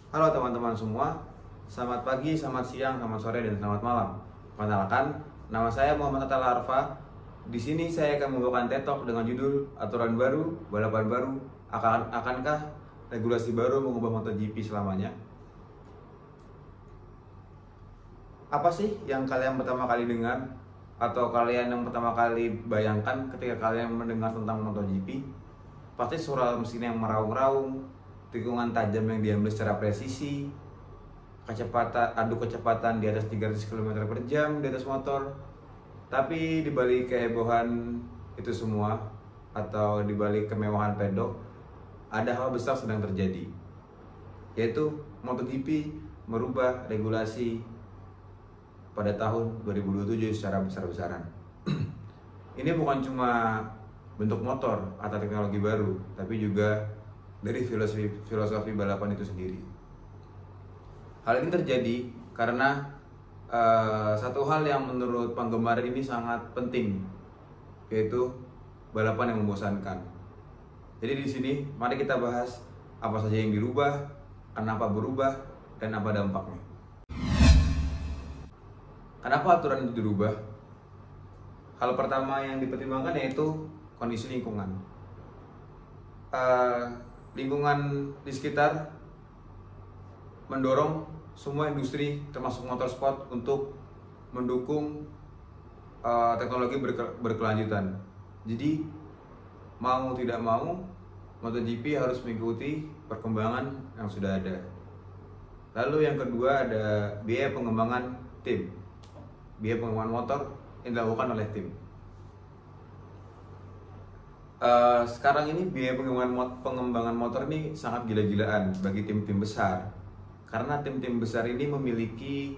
Halo teman-teman semua, selamat pagi, selamat siang, selamat sore, dan selamat malam. Perkenalkan, nama saya Muhammad Atala Arfa. Di sini saya akan membawakan TED Talk dengan judul Aturan Baru, Balapan Baru, Akankah Regulasi Baru Mengubah MotoGP Selamanya? Apa sih yang kalian pertama kali dengar atau kalian yang pertama kali bayangkan ketika kalian mendengar tentang MotoGP? Pasti suara mesin yang meraung-raung, tikungan tajam yang diambil secara presisi, adu kecepatan di atas 300 km per jam di atas motor. Tapi di balik kehebohan itu semua atau di balik kemewahan pedok, ada hal besar sedang terjadi, yaitu MotoGP merubah regulasi pada tahun 2027 secara besar-besaran. Ini bukan cuma bentuk motor atau teknologi baru, tapi juga dari filosofi balapan itu sendiri. Hal ini terjadi karena satu hal yang menurut penggemar ini sangat penting, yaitu balapan yang membosankan. Jadi di sini mari kita bahas apa saja yang dirubah, kenapa berubah, dan apa dampaknya. Kenapa aturan itu dirubah? Hal pertama yang dipertimbangkan yaitu kondisi lingkungan. Lingkungan di sekitar mendorong semua industri termasuk motorsport untuk mendukung teknologi berkelanjutan. Jadi mau tidak mau MotoGP harus mengikuti perkembangan yang sudah ada. Lalu yang kedua ada biaya pengembangan tim. Biaya pengembangan motor yang dilakukan oleh tim. Sekarang ini biaya pengembangan motor ini sangat gila-gilaan bagi tim-tim besar, karena tim-tim besar ini memiliki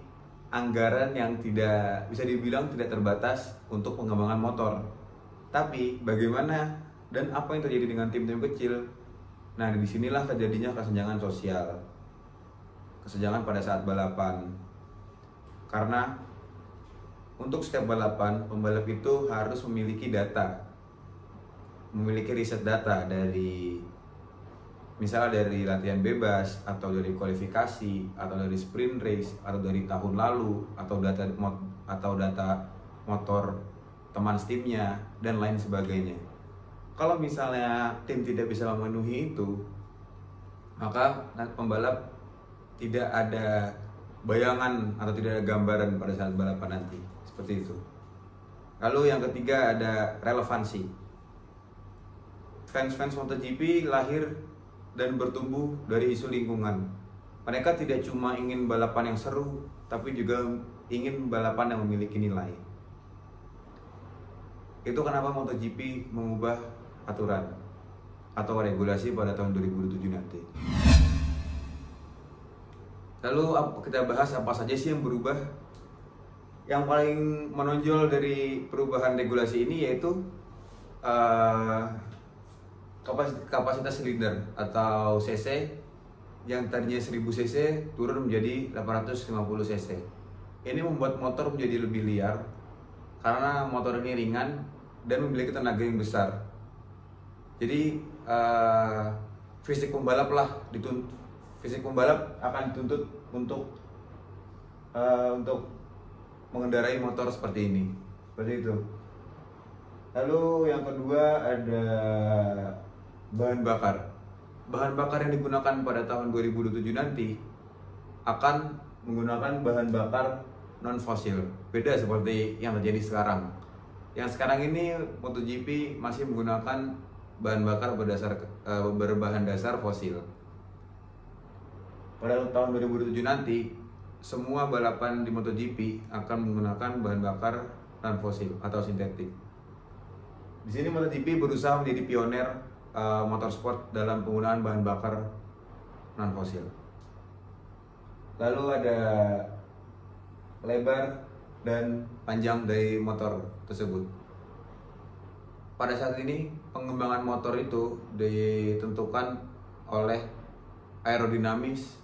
anggaran yang tidak bisa dibilang tidak terbatas untuk pengembangan motor. Tapi bagaimana dan apa yang terjadi dengan tim-tim kecil? Nah, disinilah terjadinya kesenjangan sosial, kesenjangan pada saat balapan. Karena untuk setiap balapan, pembalap itu harus memiliki data, memiliki riset data dari misalnya dari latihan bebas atau dari kualifikasi atau dari sprint race atau dari tahun lalu atau data motor teman timnya dan lain sebagainya. Kalau misalnya tim tidak bisa memenuhi itu, maka pembalap tidak ada bayangan atau tidak ada gambaran pada saat balapan nanti, seperti itu. Lalu yang ketiga ada relevansi. Fans-fans MotoGP lahir dan bertumbuh dari isu lingkungan. Mereka tidak cuma ingin balapan yang seru, tapi juga ingin balapan yang memiliki nilai. Itu kenapa MotoGP mengubah aturan atau regulasi pada tahun 2007 nanti. Lalu kita bahas apa saja sih yang berubah. Yang paling menonjol dari perubahan regulasi ini yaitu kapasitas silinder atau cc yang tadinya 1000 cc turun menjadi 850 cc. Ini membuat motor menjadi lebih liar karena motor ini ringan dan memiliki tenaga yang besar. Jadi fisik pembalap akan dituntut untuk mengendarai motor seperti ini, seperti itu. Lalu yang kedua ada bahan bakar. Bahan bakar yang digunakan pada tahun 2027 nanti akan menggunakan bahan bakar non fosil. Beda seperti yang terjadi sekarang. Yang sekarang ini MotoGP masih menggunakan bahan bakar berbahan dasar fosil. Pada tahun 2007 nanti semua balapan di MotoGP akan menggunakan bahan bakar non fosil atau sintetik. Di sini MotoGP berusaha menjadi pioner motorsport dalam penggunaan bahan bakar non fosil. Lalu ada lebar dan panjang dari motor tersebut. Pada saat ini pengembangan motor itu ditentukan oleh aerodinamis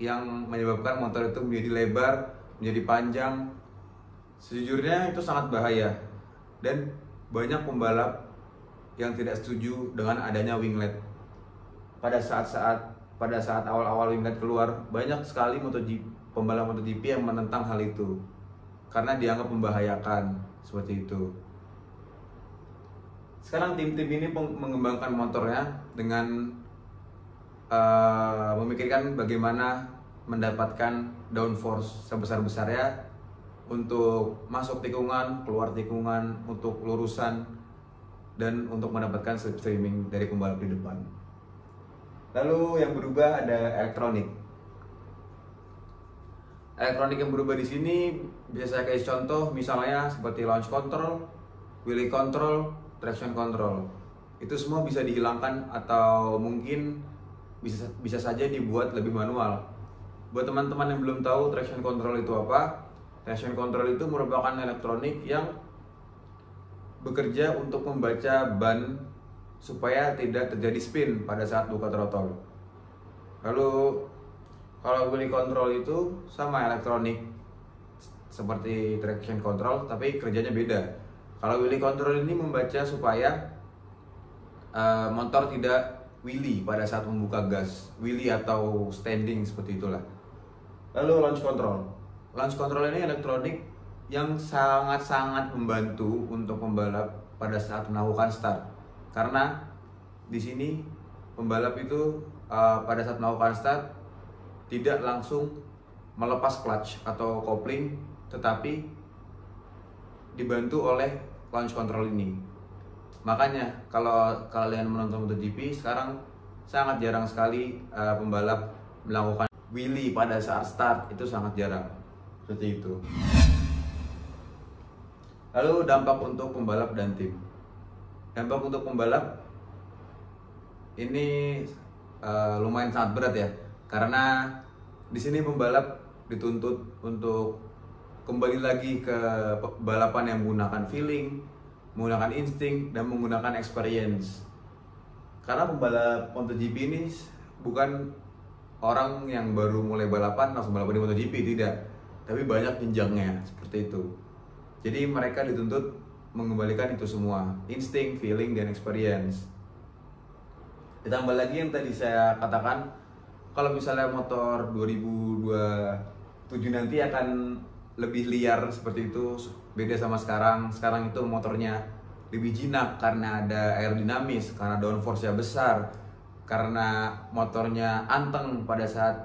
yang menyebabkan motor itu menjadi lebar, menjadi panjang. Sejujurnya itu sangat bahaya dan banyak pembalap yang tidak setuju dengan adanya winglet pada saat-saat pada saat awal-awal Wingate keluar, banyak sekali pembalap MotoGP yang menentang hal itu karena dianggap membahayakan seperti itu. Sekarang tim-tim ini mengembangkan motornya dengan memikirkan bagaimana mendapatkan downforce sebesar-besarnya untuk masuk tikungan, keluar tikungan, untuk lurusan, dan untuk mendapatkan slipstreaming dari pembalap di depan. Lalu yang berubah ada elektronik. Elektronik yang berubah di sini bisa saya kasih contoh, misalnya seperti launch control, wheelie control, traction control. Itu semua bisa dihilangkan atau mungkin bisa saja dibuat lebih manual. Buat teman-teman yang belum tahu traction control itu apa, traction control itu merupakan elektronik yang bekerja untuk membaca ban supaya tidak terjadi spin pada saat buka throttle. Lalu kalau wheelie control itu sama elektronik seperti traction control tapi kerjanya beda. Kalau wheelie control ini membaca supaya motor tidak wheelie pada saat membuka gas, wheelie atau standing seperti itulah. Lalu launch control. Launch control ini elektronik yang sangat-sangat membantu untuk pembalap pada saat melakukan start. Karena di sini pembalap itu pada saat melakukan start tidak langsung melepas clutch atau kopling, tetapi dibantu oleh launch control ini. Makanya kalau kalian menonton MotoGP sekarang sangat jarang sekali pembalap melakukan wheelie pada saat start, itu sangat jarang. Seperti itu. Lalu dampak untuk pembalap dan tim. Dampak untuk pembalap ini lumayan sangat berat ya, karena di sini pembalap dituntut untuk kembali lagi ke balapan yang menggunakan feeling, menggunakan insting, dan menggunakan experience. Karena pembalap MotoGP ini bukan orang yang baru mulai balapan langsung balapan di MotoGP, tidak, tapi banyak jenjangnya seperti itu. Jadi mereka dituntut mengembalikan itu semua, insting, feeling, dan experience. Ditambah lagi yang tadi saya katakan, kalau misalnya motor 2027 nanti akan lebih liar seperti itu, beda sama sekarang. Sekarang itu motornya lebih jinak karena ada aerodinamis, karena downforce-nya besar, karena motornya anteng pada saat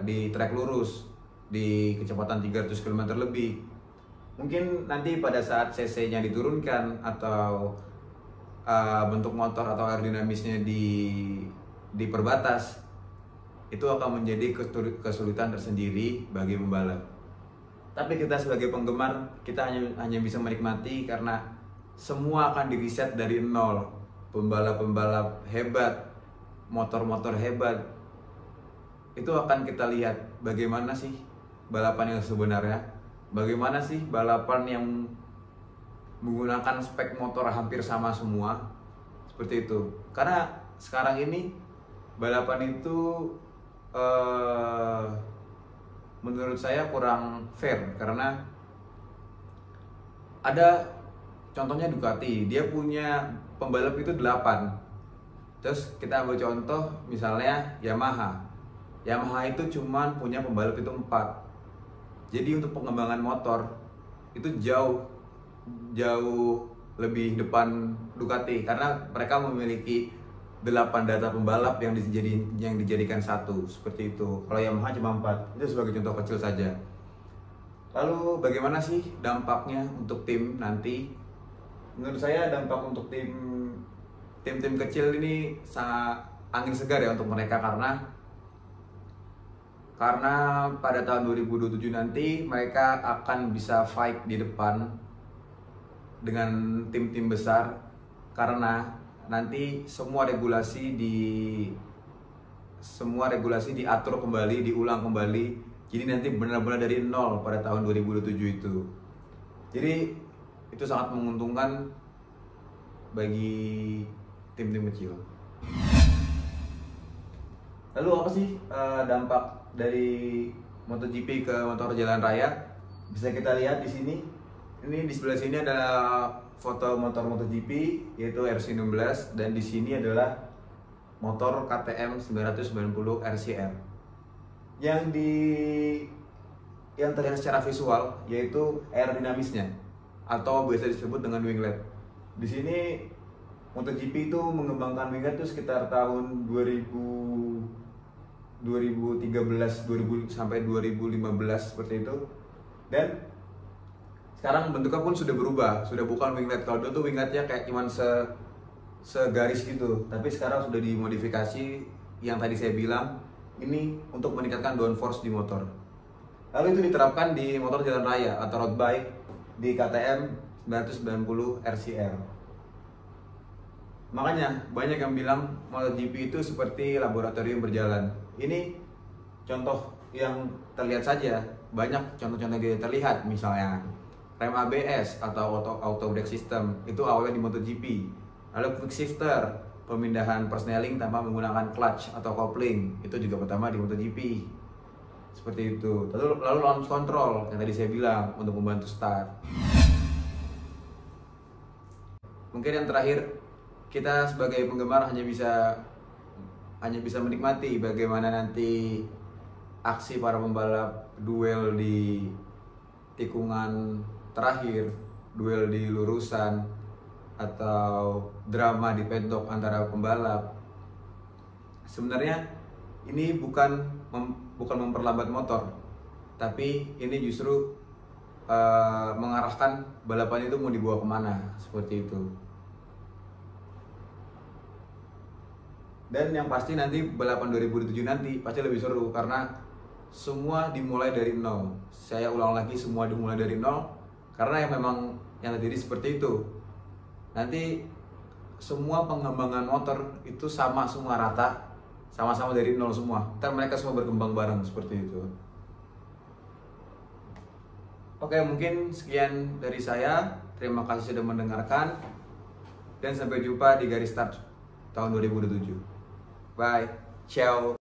di trek lurus di kecepatan 300 km lebih. Mungkin nanti pada saat cc-nya diturunkan atau bentuk motor atau aerodinamisnya diperbatas, itu akan menjadi kesulitan tersendiri bagi pembalap. Tapi kita sebagai penggemar, kita hanya bisa menikmati karena semua akan diriset dari nol. Pembalap-pembalap hebat, motor-motor hebat, itu akan kita lihat bagaimana sih balapan yang sebenarnya, bagaimana sih balapan yang menggunakan spek motor hampir sama semua, seperti itu. Karena sekarang ini balapan itu menurut saya kurang fair, karena ada contohnya Ducati, dia punya pembalap itu 8. Terus kita ambil contoh misalnya Yamaha itu cuman punya pembalap itu 4. Jadi untuk pengembangan motor itu jauh lebih depan Ducati, karena mereka memiliki 8 data pembalap yang dijadikan satu, seperti itu. Kalau Yamaha cuma 4. Itu sebagai contoh kecil saja. Lalu bagaimana sih dampaknya untuk tim nanti? Menurut saya dampak untuk tim-tim kecil ini sangat angin segar ya untuk mereka, karena pada tahun 2027 nanti mereka akan bisa fight di depan dengan tim-tim besar, karena nanti semua regulasi diatur kembali, diulang kembali. Jadi nanti benar-benar dari nol pada tahun 2027 itu. Jadi itu sangat menguntungkan bagi tim-tim kecil. Lalu apa sih dampak dari MotoGP ke motor jalan raya? Bisa kita lihat di sini. Ini di sebelah sini adalah foto motor MotoGP, yaitu RC16, dan di sini adalah motor KTM 990 RCR. Yang terlihat secara visual yaitu aerodinamisnya atau biasa disebut dengan winglet. Di sini MotoGP itu mengembangkan winglet itu sekitar tahun 2013 sampai 2015 seperti itu. Dan sekarang bentuknya pun sudah berubah, sudah bukan winglet. Kalau dulu tuh wingletnya kayak cuman segaris gitu, tapi sekarang sudah dimodifikasi yang tadi saya bilang, ini untuk meningkatkan downforce di motor. Lalu itu diterapkan di motor jalan raya atau road bike di KTM 990 RCR. Makanya banyak yang bilang MotoGP itu seperti laboratorium berjalan. Ini contoh yang terlihat saja, banyak contoh-contoh yang terlihat, misalnya rem ABS atau auto brake system, itu awalnya di MotoGP. Lalu quick shifter, pemindahan persneling tanpa menggunakan clutch atau coupling, itu juga pertama di MotoGP. Seperti itu. Lalu launch control yang tadi saya bilang untuk membantu start. Mungkin yang terakhir, kita sebagai penggemar hanya bisa menikmati bagaimana nanti aksi para pembalap duel di tikungan terakhir, duel di lurusan, atau drama di paddock antara pembalap. Sebenarnya ini bukan memperlambat motor, tapi ini justru mengarahkan balapan itu mau dibawa kemana, seperti itu. Dan yang pasti nanti balapan 2007 nanti pasti lebih seru karena semua dimulai dari nol. Saya ulang lagi, semua dimulai dari nol karena yang terjadi seperti itu. Nanti semua pengembangan motor itu sama semua rata, sama-sama dari nol semua. Ntar mereka semua berkembang bareng seperti itu. Oke, mungkin sekian dari saya. Terima kasih sudah mendengarkan dan sampai jumpa di garis start tahun 2007. Bye, ciao.